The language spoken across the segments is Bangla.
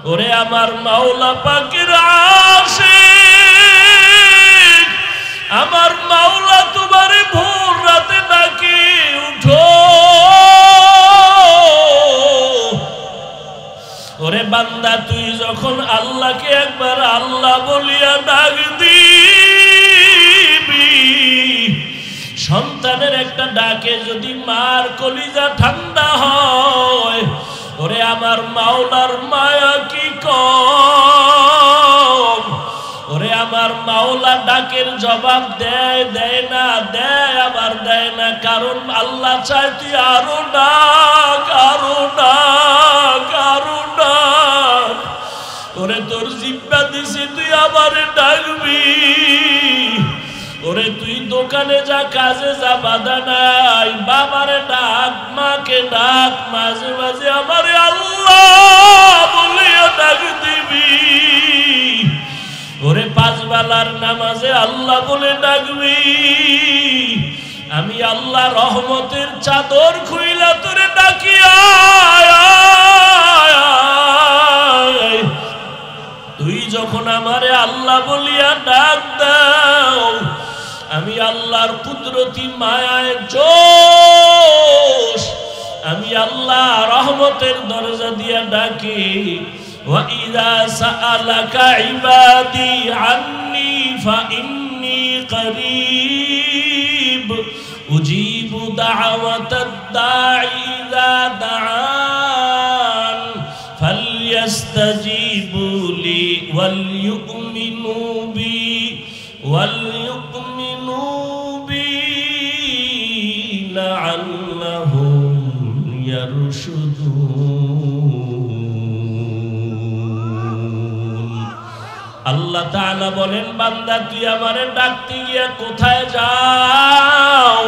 ওরে আমার মাওলা পাকের আশিক, আমার মাওলা তোমারে ভোর রাতে ডাকে, উঠো। ওরে বান্দা, তুই যখন আল্লাহকে একবার আল্লাহ বলিয়া ডাক দিবি, সন্তানের একটা ডাকে যদি মার কলিজা ঠান্ডা হয়, ওরে আমার মাওলার মায়া কি কম। ওরে আমার মাওলা ডাকের জবাব দেয়, দেয় না, দেয় আবার দেয় না, কারণ আল্লাহ চায় তুই আরো ডাক, আরো ডাক, আরো ডাক। ওরে তোর জিব্বা দিছি, তুই আবারে ডাকবি। ওরে তুই দোকানে যা, কাজে যা, বাধা নাই, বাবারে ডাক, মাকে ডাক, মাঝে মাঝে আমারে আল্লাহ বলিয়া ডাক দিবি। ওরে 5 বেলার নামাজে আল্লাহ বলে ডাকবি। আমি আল্লাহ রহমতের চাদর খুইলা তোরে ডাকি, তুই যখন আমারে আল্লাহ বলিয়া ডাক দাও, আমি আল্লাহর কুদরতি মায়ায় জোশ, আমি আল্লাহ রহমতের দরজা দিয়া ডাকি। وَإِذَا سَأَلَكَ عِبَادِي عَنِّي فَإِنِّي قَرِيبٌ أُجِيبُ دَعْوَةَ الدَّاعِ إِذَا دَعَانِ فَلْيَسْتَجِيبُوا لِي وَلْيُؤْمِنُوا بِي لَعَلَّهُمْ يَرْشُدُونَ। আল্লাহ তাআলা বলেন, বান্দা তুই আমারে ডাকতে গিয়া কোথায় যাও?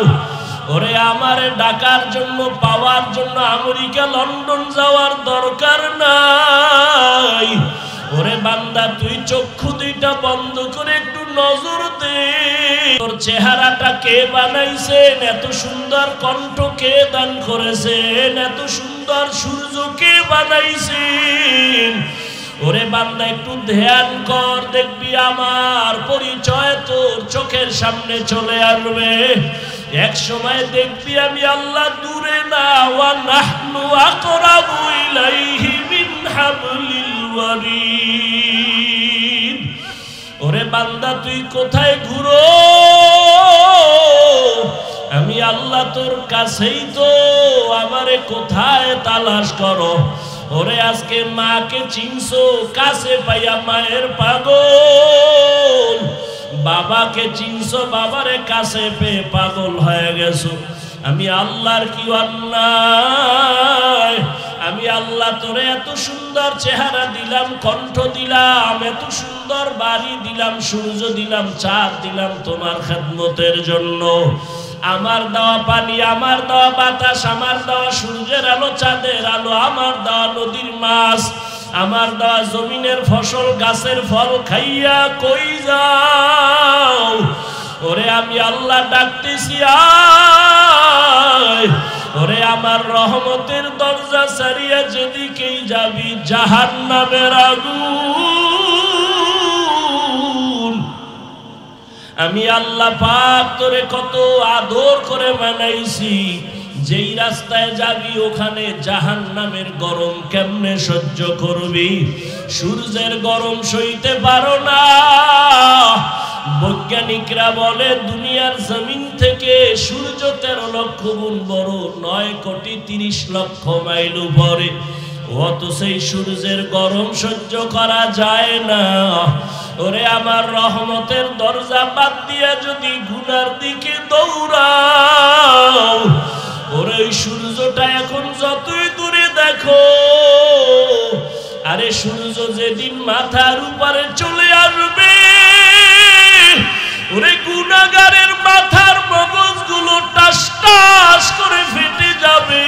ওরে আমারে ডাকার জন্য, পাওয়ার জন্য আমেরিকা লন্ডন যাওয়ার দরকার নাই। ওরে বান্দা, তুই চক্ষু দুইটা বন্ধ করে একটু নজর দে, তোর চেহারাটা কে বানাইছেন, এত সুন্দর কণ্ঠ কে দান করেছেন, এত সুন্দর সূর্য কে বানাইছেন। ওরে বান্দা একটু ধ্যান কর, দেখবি আমার পরিচয় তোর চোখের সামনে চলে আসবে। এক সময় দেখবি আমি আল্লাহ দূরে না, ওয়া নাহনু আকরাবু ইলাইহি মিন হাবলিল ওয়ারিদ। ওরে বান্দা, তুই কোথায় ঘুরো, আমি আল্লাহ তোর কাছেই তো, আমারে কোথায় তালাশ করো। ওরে আজকে মাকে চিনছো, কাছে পাইয়া মায়ের পাগল, বাবাকে চিনছো, বাবারে কাছে পেয়ে পাগল হয়ে গেছো। আমি আল্লাহর কি অন্যায়? আমি আল্লাহ তোরে এত সুন্দর চেহারা দিলাম, কণ্ঠ দিলাম, এত সুন্দর বাড়ি দিলাম, সূর্য দিলাম, চাঁদ দিলাম তোমার খেদমতের জন্য। আমার দেওয়া পানি, আমার দেওয়া বাতাস, আমার দেওয়া সূর্যের আলো, চাঁদের আলো, আমার দেওয়া নদীর মাছ, আমার দেওয়া জমিনের ফসল, গাছের ফল খাইয়া কই যাও? ওরে আমি আল্লাহ ডাকতেছি, আয়। ওরে আমার রহমতের দরজা ছাড়িয়া যেদিকেই যাবি জাহান্নামের আগুন। আমি আল্লাহ পাক তোরে কত আদর করে বানাইছি, যেই রাস্তায় যাবি ওখানে জাহান্নামের গরম কেমনে সহ্য করবি? সূর্যের গরম সইতে পারো না। বৈজ্ঞানিকরা বলে দুনিয়ার জমিন থেকে সূর্য 13 লক্ষ গুণ বড়, 9,30,00,000 মাইল উপরে। অত সেই সূর্যের গরম সহ্য করা যায় না। ওরে আমার রহমতের দরজা বাদ দিয়া যদি গুনার দিকে দৌড়াও, ওরে ওই সূর্যটা এখন যতই দূরে দেখো, আরে সূর্য যেদিন মাথার উপরে চলে আসবে, ওরে গুনাহগারের মাথার মগজগুলো টাস টাস করে ফেটে যাবে।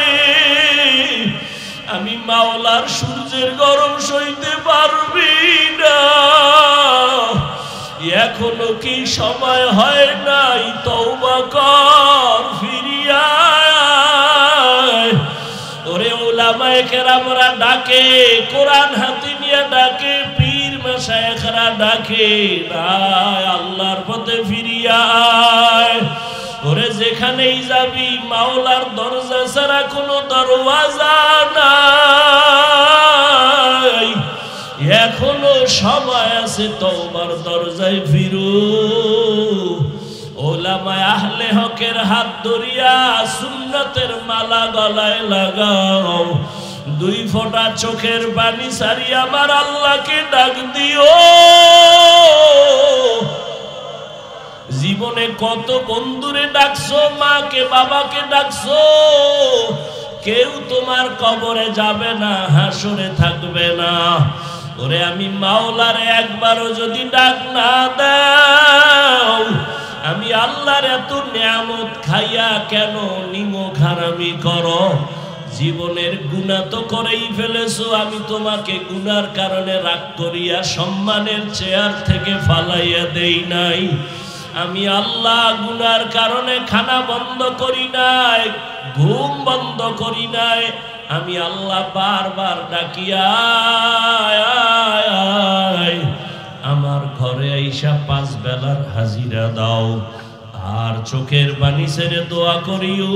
আমি মাওলার সূর্যের গরম সইতে পারবি না। এখনো কি সময় হয় নাই? তওবা কর, ফিরিয়া আয়। ওরে উলামায়ে কেরামরা ডাকে, কোরআন হাতে নিয়ে ডাকে আয় আল্লাহর পথে ফিরিয়া আয়। ওরে যেখানেই যাবি মাওলার দরজা ছাড়া কোনো দরওয়াজা নাই, এখনো সময় আছে তওবার দরজায় ফিরু। ওলামায়ে আহলে হকের হাত ধরিয়া সুন্নতের মালা গলায় লাগাও, দুই ফোঁটা চোখের পানি ছাড়িয়া আমার আল্লাহকে ডাক দিও। জীবনে কত বন্ধুরে ডাকছো, মাকে বাবাকে ডাকছো, কেউ তোমার কবরে যাবে না, হাসরে থাকবে না। ওরে আমি মাওলারে একবারও যদি ডাক না দাও, আমি আল্লাহর এত নিয়ামত খাইয়া কেন নিমক হারামি করো? জীবনের গুনাহ তো করেই ফেলেছো, আমি তোমাকে গুনার কারণে রাগ করিয়া সম্মানের চেয়ার থেকে ফালাইয়া দেই নাই। আমি আল্লাহ গুনার কারণে খানা বন্ধ করি নাই, ঘুম বন্ধ করি নাই। আমি আল্লাহ বারবার ডাকিয়া আমার ঘরে আইসা 5 বেলার হাজিরা দাও। আর চোখের পানি ছেড়ে দোয়া করিও,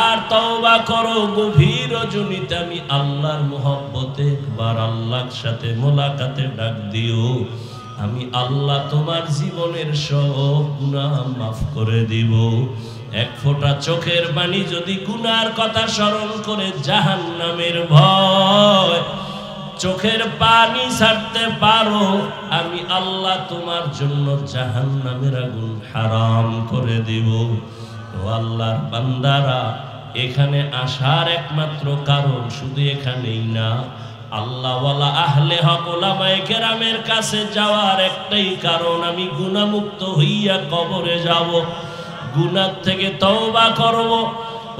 আর তওবা করো। গভীর রজনীতে আমি আল্লাহর মোহব্বতে একবার আল্লাহর সাথে মোলাকাতে ডাক দিও। আমি আল্লাহ তোমার জীবনের সব গুনাহ মাফ করে দিব। এক ফোঁটা চোখের পানি যদি গুনার কথা স্মরণ করে জাহান্নামের ভয় চোখের পানি ছাড়তে পারো, আমি আল্লাহ তোমার জন্য জাহান্নামের আগুন হারাম করে দিব। ও আল্লাহর বান্দারা, এখানে আসার একমাত্র কারণ শুধু এখানেই না, আল্লাহওয়ালা আহলে হক ওলামায়ে কেরামের কাছে যাওয়ার একটাই কারণ, আমি গুনাহমুক্ত হইয়া কবরে যাব, গুনাহ থেকে তওবা করব।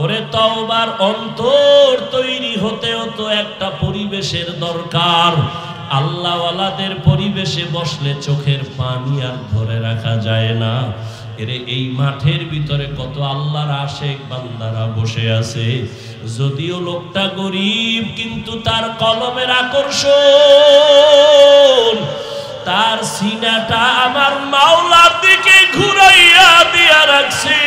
ওরে তওবার অন্তর তৈরি হতেও তো একটা পরিবেশের দরকার। আল্লাহওয়ালাদের পরিবেশে বসলে চোখের পানি আর ধরে রাখা যায় না। এরে এই মাঠের ভিতরে কত আল্লাহর আশেক বান্দারা বসে আছে, যদিও লোকটা গরিব কিন্তু তার কলমের আকর্ষণ, তার সিনাটা আমার মাওলার দিকে ঘুরাইয়া দিয়া রাখছে।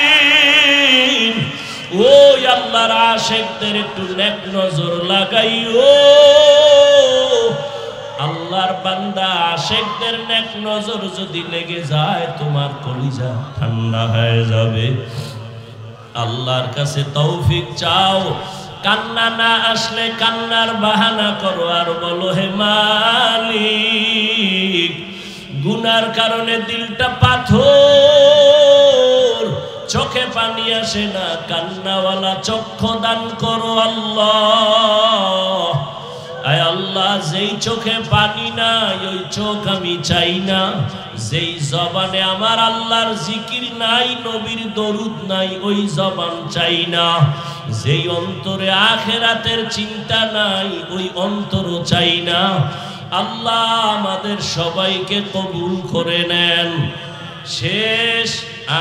ওই আল্লাহর আশেকদের একটু নেক নজর লাগাইও। আল্লাহর বান্দা আশেকদের নেক নজর যদি লেগে যায়, তোমার কলিজা ঠান্ডা হয়ে যাবে। আল্লাহর কাছে তৌফিক চাও, কান্না না আসলে কান্নার বাহানা করো আর বলো, হে মালিক, গুনার কারণে দিলটা পাথর, চোখে পানি আসে না, কান্নাওয়ালা চক্ষু দান করো আল্লাহ। আয় আল্লাহ, যেই চোখে পানি নাই ওই চোখ আমি চাই না, যেই জবানে আমার আল্লাহর জিকির নাই, নবীর দরুদ নাই, ওই জবান চাই না, যেই অন্তরে আখিরাতের চিন্তা নাই ওই অন্তরও চাই না। আল্লাহ আমাদের সবাইকে কবুল করে নেন। শেষ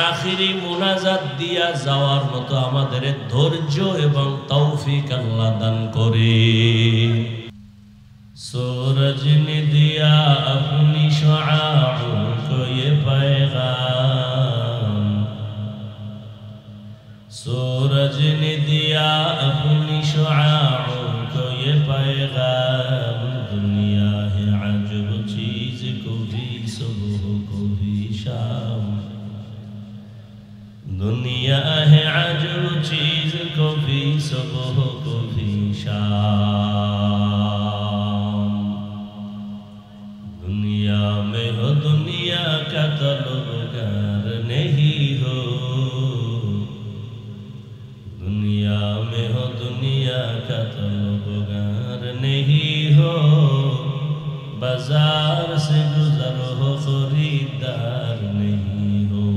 আখিরি মুনাজাত দিয়া যাওয়ার মতো আমাদের ধৈর্য এবং তৌফিক আল্লাহ দান করে। सूरज ने दिया अपनी शुआओं को ये पैगाम, सूरज ने दिया अपनी शुआओं को ये पैगाम, दुनिया है अजब चीज को भी सुबह को भी शाम, दुनिया है अजब चीज को भी सुबह को भी शाम। दुनिया में हो दुनिया का तलबगार नहीं हो, दुनिया में हो दुनिया का तलबगार नहीं हो, बाजार से गुजर हो खरीदार नहीं हो,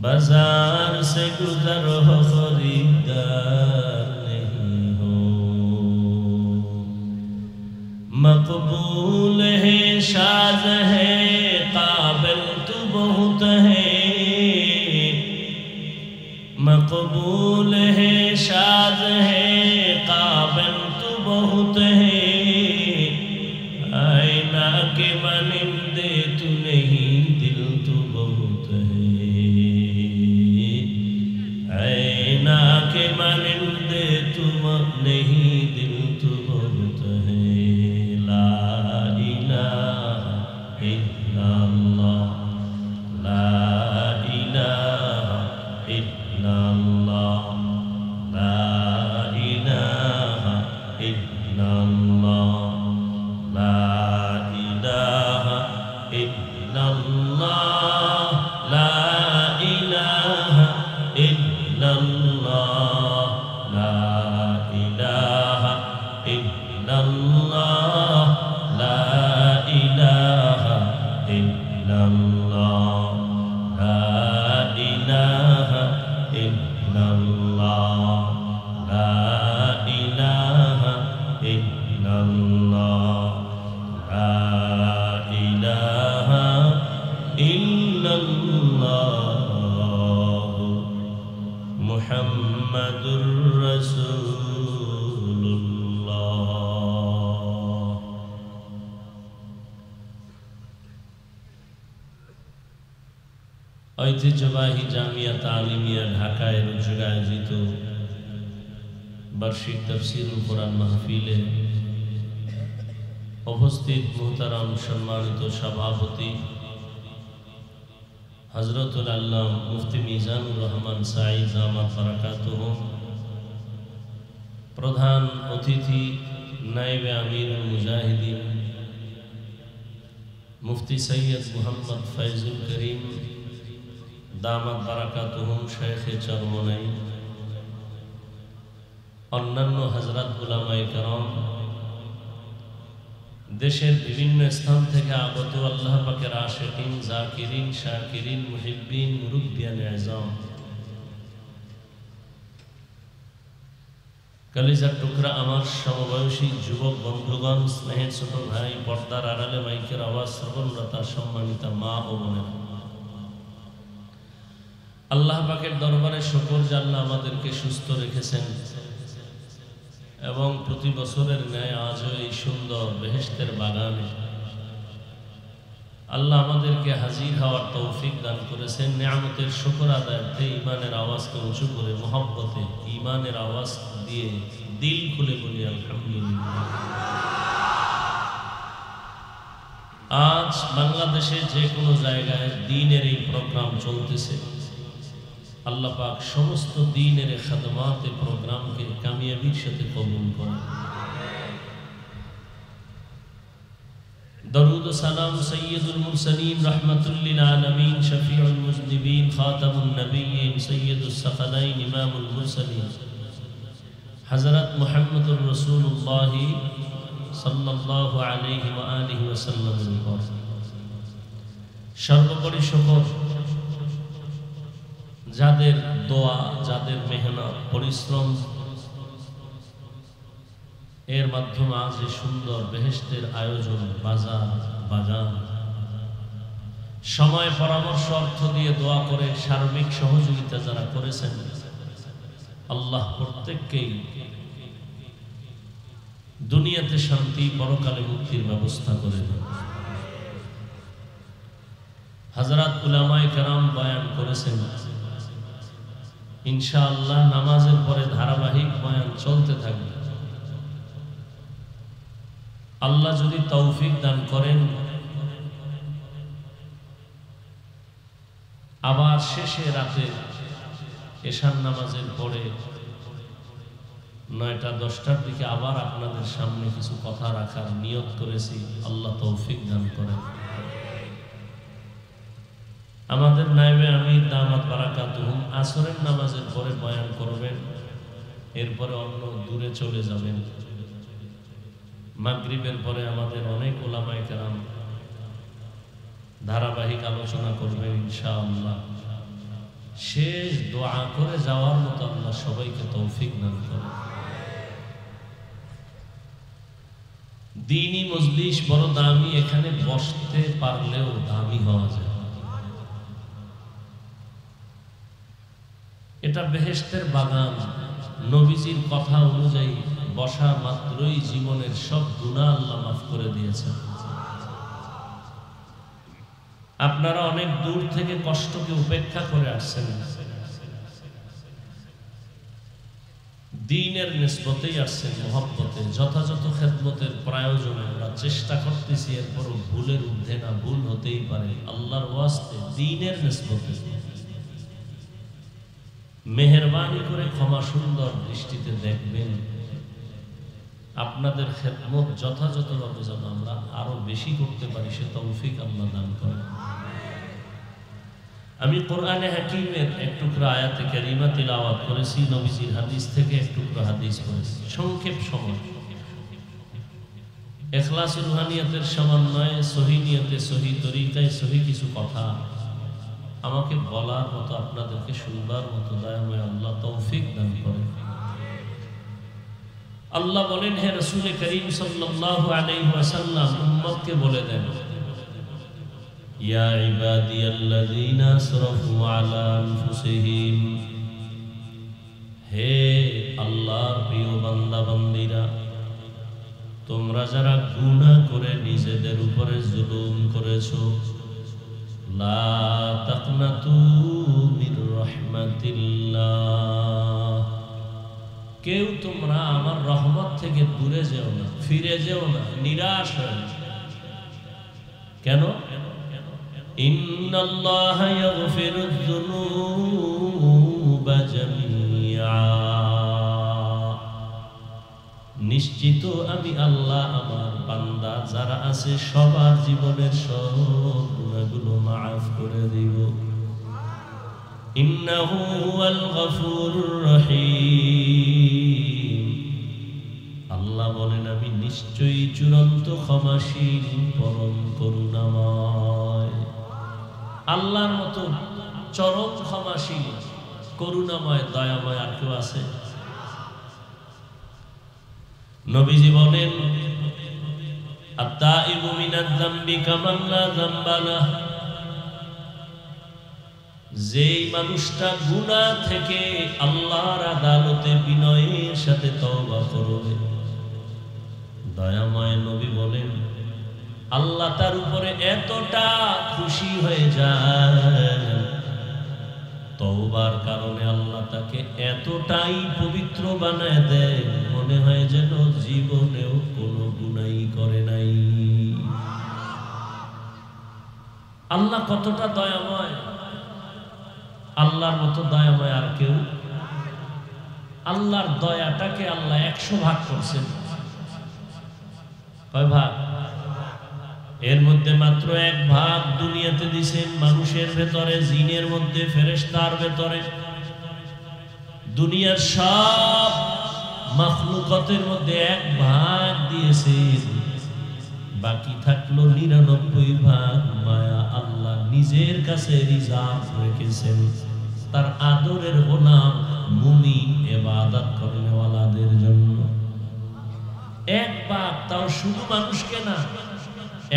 बाजार से गुजर हो खरीदार नहीं हो। मकबूल है शाज है काबिल तू बहुत है, मकबूल है शाज है काबिल तू बहुत है, मानिंदे तुम नहीं दिल तू बहुत है ला इलाहा इल्लल्लाह ला इलाहा इल्लल्लाह ला इलाहा इल्लल्लाह ला इलाहा इल्लल्लाह ला इलाहा इल्लल्लाह ला इलाहा इल्लल्लाह ला इलाहा इल्लल्लाह ला इलाहा इल्लल्लाह ला इलाहा इल्लल्लाह ला इलाहा इल्लल्लाह मुहम्मदुर रसूलुल्लाह। ঐতিহ্যবাহী জামিয়া তালিমিয়া ঢাকায় রোজগার আয়োজিত বার্ষিক তাফসীরুল কোরআন মাহফিলে উপস্থিত মুহতারাম সম্মানিত সভাপতি হযরতুল আল্লামা মুফতি মিজানুর রহমান সাঈদ দামাত বারাকাতুহু, প্রধান অতিথি নায়েবে আমিরুল মুজাহিদিন মুফতি সৈয়দ মুহাম্মদ ফয়জুল করিম দামাত বারাকাতুহু, শেখে চরমনাই, অন্যান্য হযরত উলামায়ে কেরাম, দেশের বিভিন্ন স্থান থেকে আগত আল্লাহ পাকের আশিকিন, জাকিরিন, শাকিরিন, মুহিব্বিন, মুরব্বিয়ানে আযম, কলিজার টুকরা আমার সমবয়সী যুবক বন্ধুগণ, স্নেহের ছোট ভাই, পর্দার আড়ালে মাইকের আওয়াজ শ্রবণরতা সম্মানিতা মা ও বোনেরা, আল্লাহ পাকের দরবারে শুকর যে আল্লাহ আমাদেরকে সুস্থ রেখেছেন এবং প্রতি বছরের ন্যায় আজও এই সুন্দর বেহেশতের বাগানে আল্লাহ আমাদেরকে হাজির হওয়ার তৌফিক দান করেছেন। নিয়ামতের শুকর আদায়ার্থে ঈমানের আওয়াজকে উঁচু করে মহব্বতে ঈমানের আওয়াজ দিয়ে দিল খুলে বলি আলহামদুলিল্লাহ। আজ বাংলাদেশে যে কোনো জায়গায় দ্বীনের এই প্রোগ্রাম চলতেছে, আল্লাহ পাক সমস্ত দ্বীনের খাদমাতে প্রোগ্রামকে কামিয়াবির সাথে কবুল করেন। দরুদ ও সালাম সৈয়দুল মুরসালিন রাহমাতুল লিল আলামিন শফিউল মুজনিবিন খাতামুন নবিয়্যিন সৈয়দুস সাকালাইন ইমামুল মুরসালিন হযরত মুহাম্মদুর রাসূলুল্লাহ সাল্লাল্লাহু আলাইহি ওয়া আলিহি ওয়াসাল্লামের উপর সর্বোপরি শুকর যাদের দোয়া, যাদের মেহনত, পরিশ্রম এর মাধ্যমে আজ এই সুন্দর বেহেশতের আয়োজন, বাজার সময়, পরামর্শ, অর্থ দিয়ে দোয়া করে সার্বিক সহযোগিতা যারা করেছেন, আল্লাহ প্রত্যেককেই দুনিয়াতে শান্তি, পরকালে মুক্তির ব্যবস্থা করে দেন। হযরত উলামায়ে কেরাম বয়ান করেছেন, ইনশাআল্লাহ নামাজের পরে ধারাবাহিক বয়ান চলতে থাকবে। আল্লাহ যদি তৌফিক দান করেন, আবার শেষে রাতে এশার নামাজের পরে 9টা-10টার দিকে আবার আপনাদের সামনে কিছু কথা রাখার নিয়ত করেছি। আল্লাহ তৌফিক দান করেন। আমাদের নায়েবে আমির দামাত বারাকাতুহু আসরের নামাজের পরে বয়ান করবেন, এরপরে অন্য দূরে চলে যাবেন। মাগরিবের পরে আমাদের অনেক উলামায়ে কেরাম ধারাবাহিক আলোচনা করবেন ইনশাআল্লাহ। শেষ দোয়া করে যাওয়ার মতো আল্লাহ সবাইকে তৌফিক দান করেন। দ্বীনি মজলিস বড় দামি, এখানে বসতে পারলেও দামি হওয়া যায়। এটা বেহেশতের বাগান। নবীজির কথা অনুযায়ী বসা মাত্রই জীবনের সব গুনাহ আল্লাহ মাফ করে দিয়েছেন। আপনারা অনেক দূর থেকে কষ্টকে উপেক্ষা করে আসছেন। দ্বীনের নিসবতেই আসছেন, মহব্বতে যথাযথ খেদমতের প্রয়োজনে আমরা চেষ্টা করতেছি, এরপরও ভুলের ঊর্ধ্বে না, ভুল হতেই পারে। আল্লাহর ওয়াস্তে দ্বীনের নিসবতে মেহেরবানি করে ক্ষমা সুন্দর দৃষ্টিতে দেখবেন। আপনাদের খেদমত যথাযথভাবে যেন আমরা আরো বেশি করতে পারি, সে তৌফিক আল্লাহ দান করেন। আমি কোরআনে হাকিমের এক টুকরা আয়াতে কারিমা তিলাওয়াত করেছি, নবীজির হাদিস থেকে এক টুকরা হাদিস করেছি, সংক্ষেপ সময়। ইখলাস রুহানিয়াতের সমন্বয়ে সহি নিয়তে, সহি তরিকায়, সহি কিছু কথা আমাকে বলার মতো, আপনাদেরকে শুনবার মতো দয়াময় আল্লাহ তৌফিক দান করেন। আল্লাহ বলেন, হে রাসূল করিম সাল্লাল্লাহু আলাইহি ওয়াসাল্লাম উম্মতকে বলে দেন, ইয়া ইবাদিয়াল্লাযীনা আসরাফু আলা আনফুসিহিম, হে আল্লাহর প্রিয় বান্দা বান্দীরা, তোমরা যারা গুনাহ করে নিজেদের উপরে জুলুম করেছো, লা তাকনাতু মির রাহমাতিল্লাহ, কেউ তোমরা আমার রহমত থেকে দূরে যেও না, ফিরে যেও না, নিরাশ হও না। কেন? ইন্নাল্লাহা ইয়াগফিরুয যুনুবা জামিআ, নিশ্চিত আমি আল্লাহ আমার বান্দা যারা আছে সবার জীবনের সব গুনাহগুলো মাফ করে দিব। ইন্নাহু হুয়াল গফুরুর রহিম, আল্লাহ বলেন আমি নিশ্চয়ই চূড়ান্ত ক্ষমাশীল, পরম করুণাময়। আল্লাহর মতো চরম ক্ষমাশীল, করুণাময়, দয়াময় আর কেউ আছে? নবীজি বলেন, আত-তাইবু মিনাজ যামবি কামান লা যামবা লাহ, যেই মানুষটা গুনাহ থেকে আল্লাহর আদালতে বিনয়ের সাথে তওবা করবে, দয়াময় নবী বলেন আল্লাহ তার উপরে এতটা খুশি হয়ে যায়, তওবার কারণে আল্লাহ তাকে এতটাই পবিত্র বানায় দেয়, মনে হয় যেন জীবনেও কোনো গুনাহই করে নাই। আল্লাহ কতটা দয়াময়, আল্লাহর মতো দয়াময় আর কেউ? আল্লাহর দয়াটাকে আল্লাহ 100 ভাগ করছেন। কয় ভাগ? এর মধ্যে মাত্র 1 ভাগ দুনিয়াতে দিয়েছেন মানুষের ভেতরে, জিনের মধ্যে, ফেরেশতার ভেতরে। দুনিয়ার সব মাখলুকাতের মধ্যে 1 ভাগ দিয়েছেন, বাকি থাকলো 99 ভাগ মায়া আল্লাহ নিজের কাছে রিজার্ভ রেখেছেন তার আদরের গোলাম মুমিন ইবাদত করেওয়ালাদের জন্য। 1 ভাগ, তাও শুধু মানুষকে না,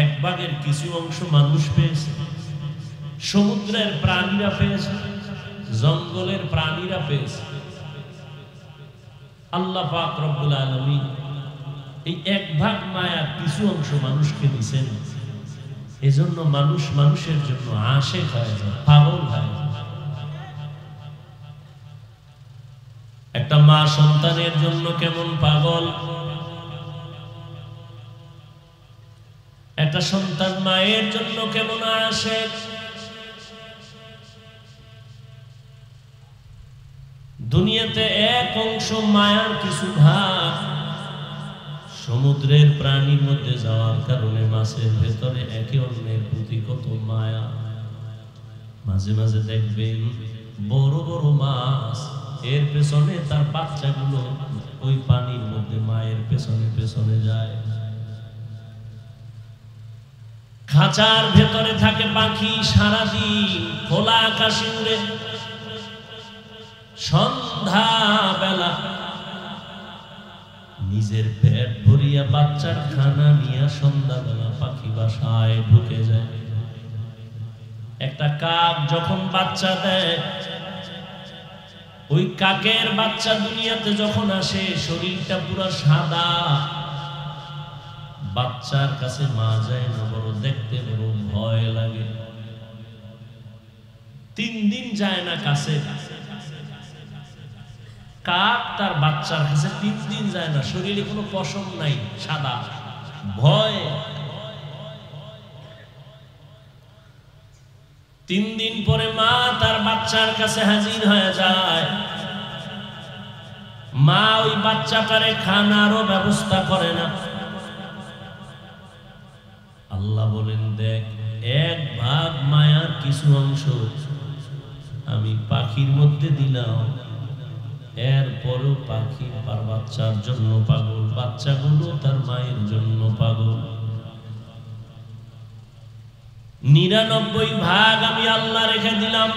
1 ভাগের কিছু অংশ মানুষ পেয়েছে, সমুদ্রের প্রাণীরা পেয়েছে, জঙ্গলের প্রাণীরা পেয়েছে। আল্লাহ পাক রব্বুল আলামিন এই 1 ভাগ মায়ার কিছু অংশ মানুষকে দিয়েছেন। এজন্য মানুষ মানুষের জন্য আশিক হয়, পাগল হয়। একটা মা সন্তানের জন্য কেমন পাগল, একটা সন্তান মায়ের জন্য কেমন আশিক। দুনিয়াতে 1 অংশ মায়ার কিছু ভাগ সমুদ্রের প্রাণীর মধ্যে যাওয়ার কারণে মাছের ভেতরে একে অন্যের প্রতি কত মায়া। মাঝে মাঝে দেখবেন বড় বড় মাছ, এর পেছনে তার বাচ্চাগুলো ওই পানির মধ্যে মায়ের পেছনে পেছনে যায়। খাঁচার ভেতরে থাকে পাখি, সারাদিন খোলা আকাশে উড়ে, সন্ধ্যা বেলা নিজের পেট ভরিয়া বাচ্চার খানা নিয়ে সন্ধ্যাবেলা পাখি বাসায় ঢুকে যায়। একটা কাক যখন বাচ্চা দেয়, ওই কাকের বাচ্চা দুনিয়াতে যখন আসে শরীরটা পুরো সাদা, বাচ্চার কাছে মা যায় না, বড় দেখতে বড় ভয় লাগে। 3 দিন যায় না কাছে, কাক তার বাচ্চার কাছে 3 দিন যায় না, শরীরে কোনো পশম নাই, সাদা, ভয়। 3 দিন পরে মা তার বাচ্চার কাছে হাজির হয়ে যায়। মা ওই বাচ্চাটারে খানারও ব্যবস্থা করে না। আল্লাহ বলেন, দেখ, 1 ভাগ মায়ার কিছু অংশ আমি পাখির মধ্যে দিলাম, এরপরও পাখি তার বাচ্চার জন্য পাগল, বাচ্চাগুলো তার মায়ের জন্য পাগল। 99 ভাগ আমি আল্লাহ রেখে দিলাম,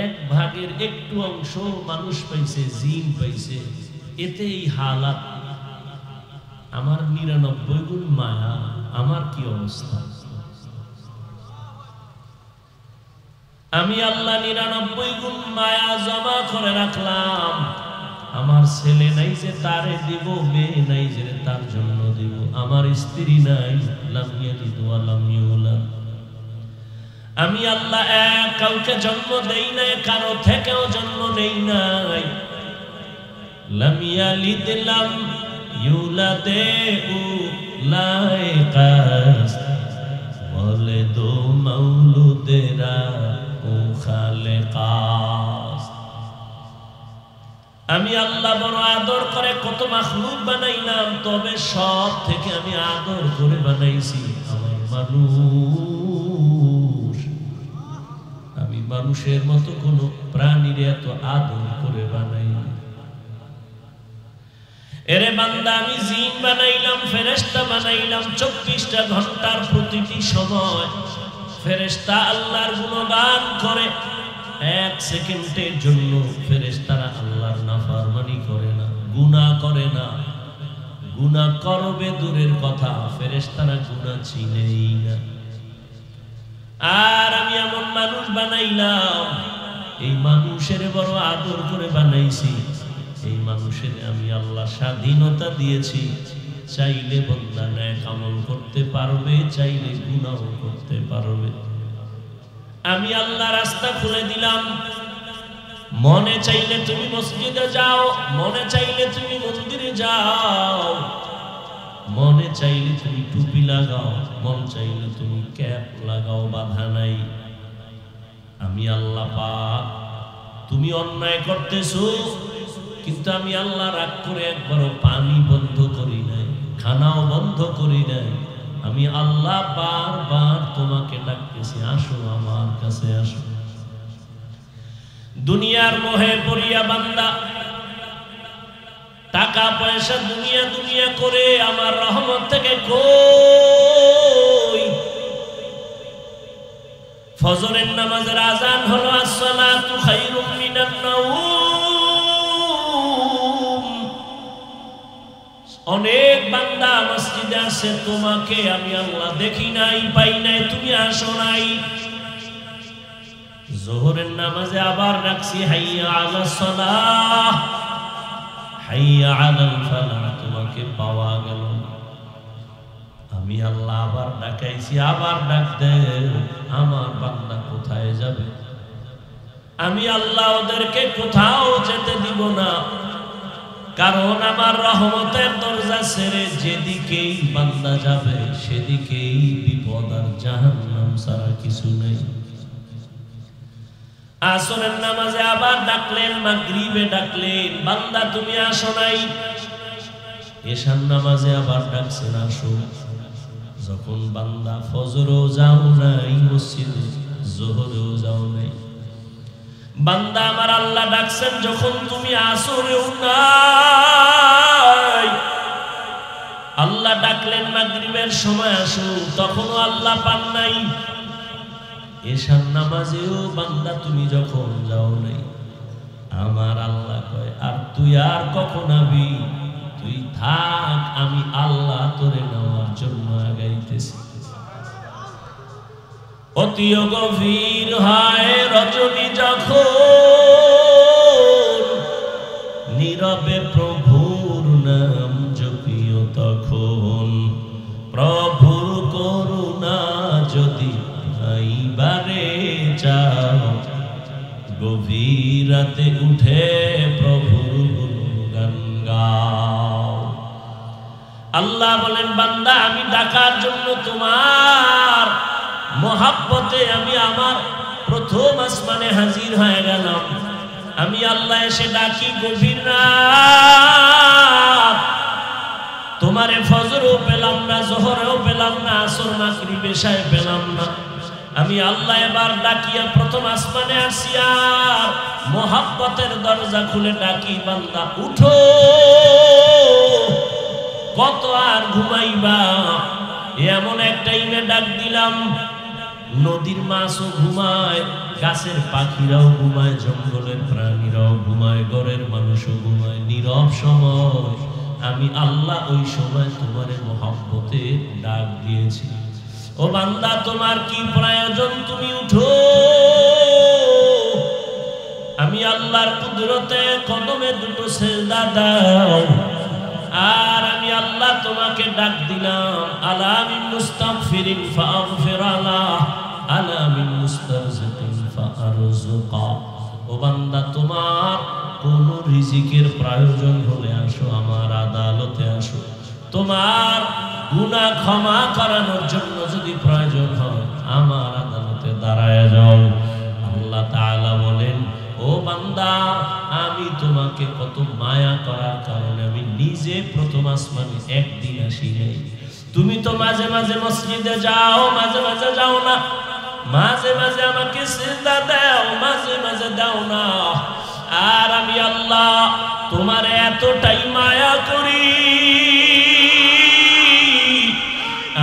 1 ভাগের একটু অংশ মানুষ পাইছে, জিন পাইছে, এতে এই হালাত। আমার 99 গুণ মায়া, আমার কি অবস্থা? আমি আল্লাহ 99 গুণ মায়া জমা করে রাখলাম। আমার ছেলে নাই যে তারে দিব, মেয়ে নাই যে তার জন্য দিব, আমার স্ত্রী নাই, লাম ইয়ালিদ ওয়া লাম ইউলাদ। আমি আল্লাহ এক কাউকে জন্ম দেই নাই, কারো থেকেও জন্ম নেই নাই। লাম ইয়ালিদ লাম ইউলাদে উলাইকাস বলে দো মাউলুদেরা ও খালেকাস। আমি আল্লাহ বড় আদর করে কত মাখলুক বানাইলাম, তবে সব থেকে আমি আদর করে বানাইছি আমার মানুষ। আমি মানুষের মতো কোনো প্রাণীর এত আদর করে বানাই। এরে বান্দা, আমি জিন বানাইলাম, ফেরেশতা বানাইলাম, 24টা ঘন্টার প্রতিটি সময় ফেরেশতা আল্লাহর গুণগান করে। 1 সেকেন্ডের জন্য ফেরেশতারা আল্লাহর নাফরমানি করে না, গুনাহ করে না। গুনাহ করবে দূরের কথা, ফেরেশতারা গুনাহ চিনেই না। আর আমি এমন মানুষ বানাইলাম, এই মানুষের বড় আদর করে বানাইছি। এই মানুষের আমি আল্লাহ স্বাধীনতা দিয়েছি, চাইলে বান্দা নেক আমল করতে পারবে, চাইলে গুনাহ করতে পারবে। আমি আল্লাহ রাস্তা খুলে দিলাম। মনে চাইলে তুমি মসজিদে যাও, মনে চাইলে তুমি মন্দিরে যাও, মনে চাইলে তুমি টুপি লাগাও, মন চাইলে তুমি ক্যাপ লাগাও, বাধা নাই। আমি আল্লাহ পাক, তুমি অন্যায় করতেছো, কিন্তু আমি আল্লাহ রাগ করে একবারও পানি বন্ধ করি নাই, খানাও বন্ধ করি নাই। আমি আল্লাহ বারবার তোমাকে ডাকতেছি, আসো আমার কাছে আসো। দুনিয়ার মোহে পড়িয়া বান্দা টাকা পয়সা দুনিয়া দুনিয়া করে আমার রহমত থেকে কই। ফজরের নামাজের আজান হলো, আসসালাতু খায়রুম মিনান নাওম। অনেক বান্দা মসজিদে আসে, তোমাকে আমি আল্লাহ দেখি নাই, পাই নাই, তুমি আসো নাই। যোহরের নামাজে আবার ডাকছি, হাইয়া আলাস সালাহ, হাইয়া আলাল ফালাহ, তোমাকে পাওয়া গেল। আমি আল্লাহ আবার ডাকাইছি, আবার ডাক দে, আমার বান্দা কোথায় যাবে? আমি আল্লাহ ওদেরকে কোথাও যেতে দিব না, কারণ আমার রহমতের দরজা ছেড়ে যেদিকেই বান্দা যাবে সেদিকেই বিপদ আর জাহান্নাম ছাড়া কিছু নেই। আসরের নামাজে আবার ডাকলেন, মাগরিবে ডাকলেন, বান্দা তুমি আসো নাই। এশার নামাজে আবার ডাকছেন, আসো। যখন বান্দা ফজরও যাও নাই মসজিদে, যোহরেও যাও নাই, বান্দা আমার আল্লাহ ডাকছেন যখন তুমি আসরেও নাই। আল্লাহ ডাকলেন মাগরিবের সময় আসো, তখনও আল্লাহ পান নাই। এশার নামাজেও বান্দা তুমি যখন যাও নাই, আমার আল্লাহ কয়, আর তুই আর কখন আবি? তুই থাক, আমি আল্লাহ তোরে নেওয়ার জন্য আগাইতেছি। অতি গভীর হয় রজনী যখন, নীরবে প্রভুর নাম জপিও তখন। প্রভুর করুণা যদি পাইবারে চাও, গভীর রাতে উঠে আল্লাহ বলেন বান্দা আমি ডাকার জন্য তোমার মহাব্বতে আমি আমার প্রথম আসমানে হাজির হয়ে গেলাম। আমি আল্লাহ এসে ডাকি গভীর রাত, তোমারে ফজরও পেলাম না, জোহরেও পেলাম না, আসর মাগরিব এশায় পেলাম না। আমি আল্লাহ এবার ডাকিয়া প্রথম আসমানে আসি আর মহাব্বতের দরজা খুলে ডাকি বান্দা উঠো, কত আর ঘুমাইবা। এমন এক টাইমে ডাক দিলাম, নদীর মাছও ঘুমায়, গাছের পাখিরাও ঘুমায়, জঙ্গলের প্রাণীরাও ঘুমায়, ঘরের মানুষও ঘুমায়। নীরব সময় আমি আল্লাহ ওই সময় তোমার মহব্বতে ডাক দিয়েছি। ও বান্দা তোমার কি প্রয়োজন, তুমি উঠো। আমি আল্লাহর কুদরতে কদমে দুটো সেজদা দাও। আর আমি আল্লাহ তোমাকে ডাক দিলাম, আলা মিন মুস্তাগফিরিন ফাগফির আলাহ, আলা মিন মুস্তারজিকিন ফারজুকা। ও বান্দা তোমার কোন রিজিকের প্রয়োজন হলে আসো, আমার আদালতে আসো। তোমার গুনাহ ক্ষমা করানোর জন্য যদি প্রয়োজন হয় আমার আদালতে দাঁড়ায় যাও। আল্লাহ তাআলা বলেন, ও বান্দা আমি তোমাকে কত মায়া করার কারণে আমি নিজে প্রথম আসমানে একদিন আসি নাই। তুমি তো মাঝে মাঝে মসজিদে যাও, মাঝে মাঝে যাও না, মাঝে মাঝে আমাকে সিজদা দাও, মাঝে মাঝে দাও না। আর আমি আল্লাহ তোমার এতটাই মায়া করি,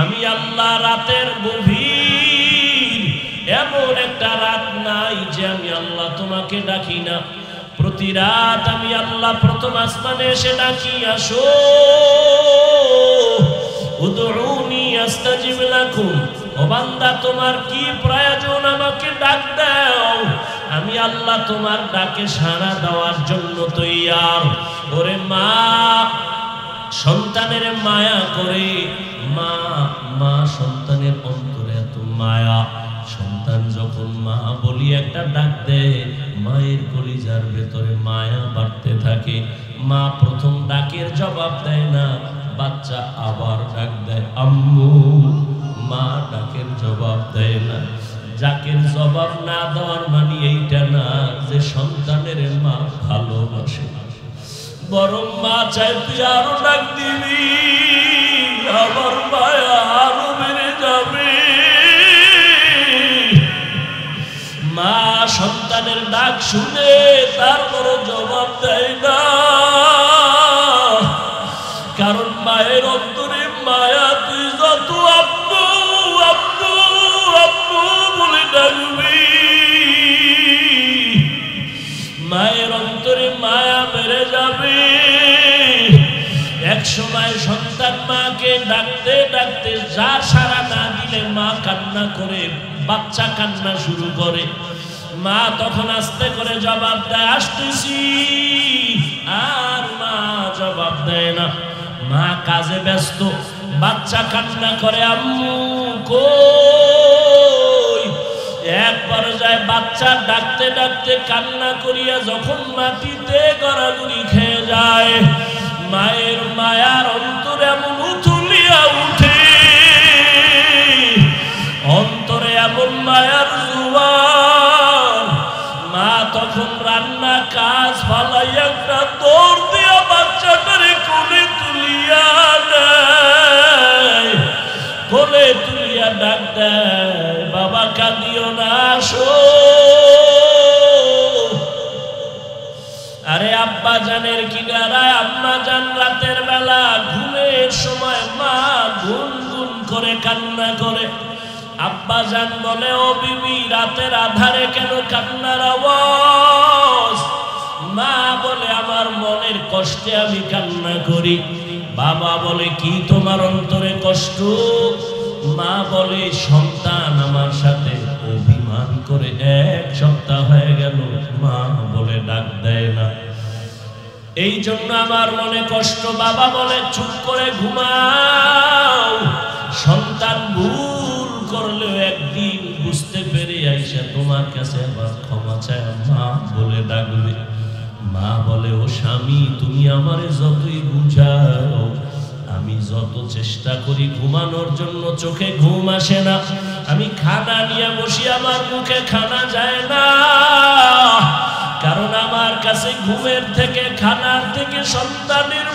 আমি আল্লাহ রাতের গভীর এমন একটা রাত নাই যে আমি আল্লাহ তোমাকে ডাকি না। প্রতি রাত আমি আল্লাহ প্রথম আসমানে এসে ডাকি, আসো উদউনি আস্তাজিব লাকুম। ও বান্দা তোমার কি প্রয়োজন আমাকে ডাক দাও, আমি আল্লাহ তোমার ডাকে সাড়া দেওয়ার জন্য তৈয়ার। ওরে মা সন্তানের মায়া করে, মা সন্তানের অন্তরে এত মায়া, সন্তান যখন মা বলি একটা ডাক দেয় মায়ের কলিজার ভেতরে মায়া বাড়তে থাকে। মা প্রথম ডাকের জবাব দেয় না, বাচ্চা আবার ডাক দেয় আম্মু, মা ডাকের জবাব দেয় না। ডাকের জবাব না দেওয়ার মানে এইটা না যে সন্তানের মা ভালোবাসে, বরং মা চায় তুই আরো ডাক দিবি, আমার মায়া আরো বেড়ে যাবে। মা সন্তানের ডাক শুনে তারপর জবাব দেয় না, কারণ মায়ের অন্তরে মায়া। তুই যত আব্বু আব্বু আব্বু বলে ডাকবি, মায়ের অন্তরে মায়া বেড়ে যাবে। এক সময় সন্তান মাকে ডাকতে ডাকতে যা সাড়া না দিলে মা কান্না করে, বাচ্চা কান্না শুরু করে। মা তখন আস্তে করে জবাব দেয় আসতেছি, আর মা জবাব দেয় না। মা কাজে ব্যস্ত, বাচ্চা কান্না করে আম্মু কই। এক পর্যায়ে বাচ্চা ডাকতে ডাকতে কান্না করিয়া যখন মাটিতে গড়াগড়ি খেয়ে যায়, মায়ের মায়ার অন্তর এমন উথুলিয়া উঠে, অন্তরে এমন মায়ার জোয়ার। মা তখন রান্না কাজ ফালাইয়া একটা দৌড় দিয়া বাচ্চাটারে কোলে তুলিয়া দেয়, কোলে তুলিয়া ডাক দেয় বাবা কাঁদিও না, আসো। আরে আব্বা জানের কিনারায় আম্মা জান রাতের বেলা ঘুমের সময় মা গুনগুন করে কান্না করে। আব্বা জান বলে ও বিবি রাতের আধারে কেন কান্নার আওয়াজ? মা বলে আমার মনের কষ্টে আমি কান্না করি। বাবা বলে কি তোমার অন্তরে কষ্ট? মা বলে সন্তান আমার সাথে অভিমান করে 1 সপ্তাহ হয়ে গেল, মা বলে ডাক দেয় না, এই জন্য আমার মনে কষ্ট। বাবা বলে চুপ করে ঘুমাও, সন্তান ভুল করলেও একদিন বুঝতে পেরে আইসা তোমার কাছে আবার ক্ষমা চায়, মা বলে ডাকবে। মা বলে ও স্বামী তুমি আমারে যতই বুঝাও আমি যত চেষ্টা করি ঘুমানোর জন্য চোখে ঘুম আসে না, আমি খানা নিয়ে বসি আমার মুখে খানা যায় না, কারণ আমার কাছে ঘুমের থেকে খানার থেকে সন্তানের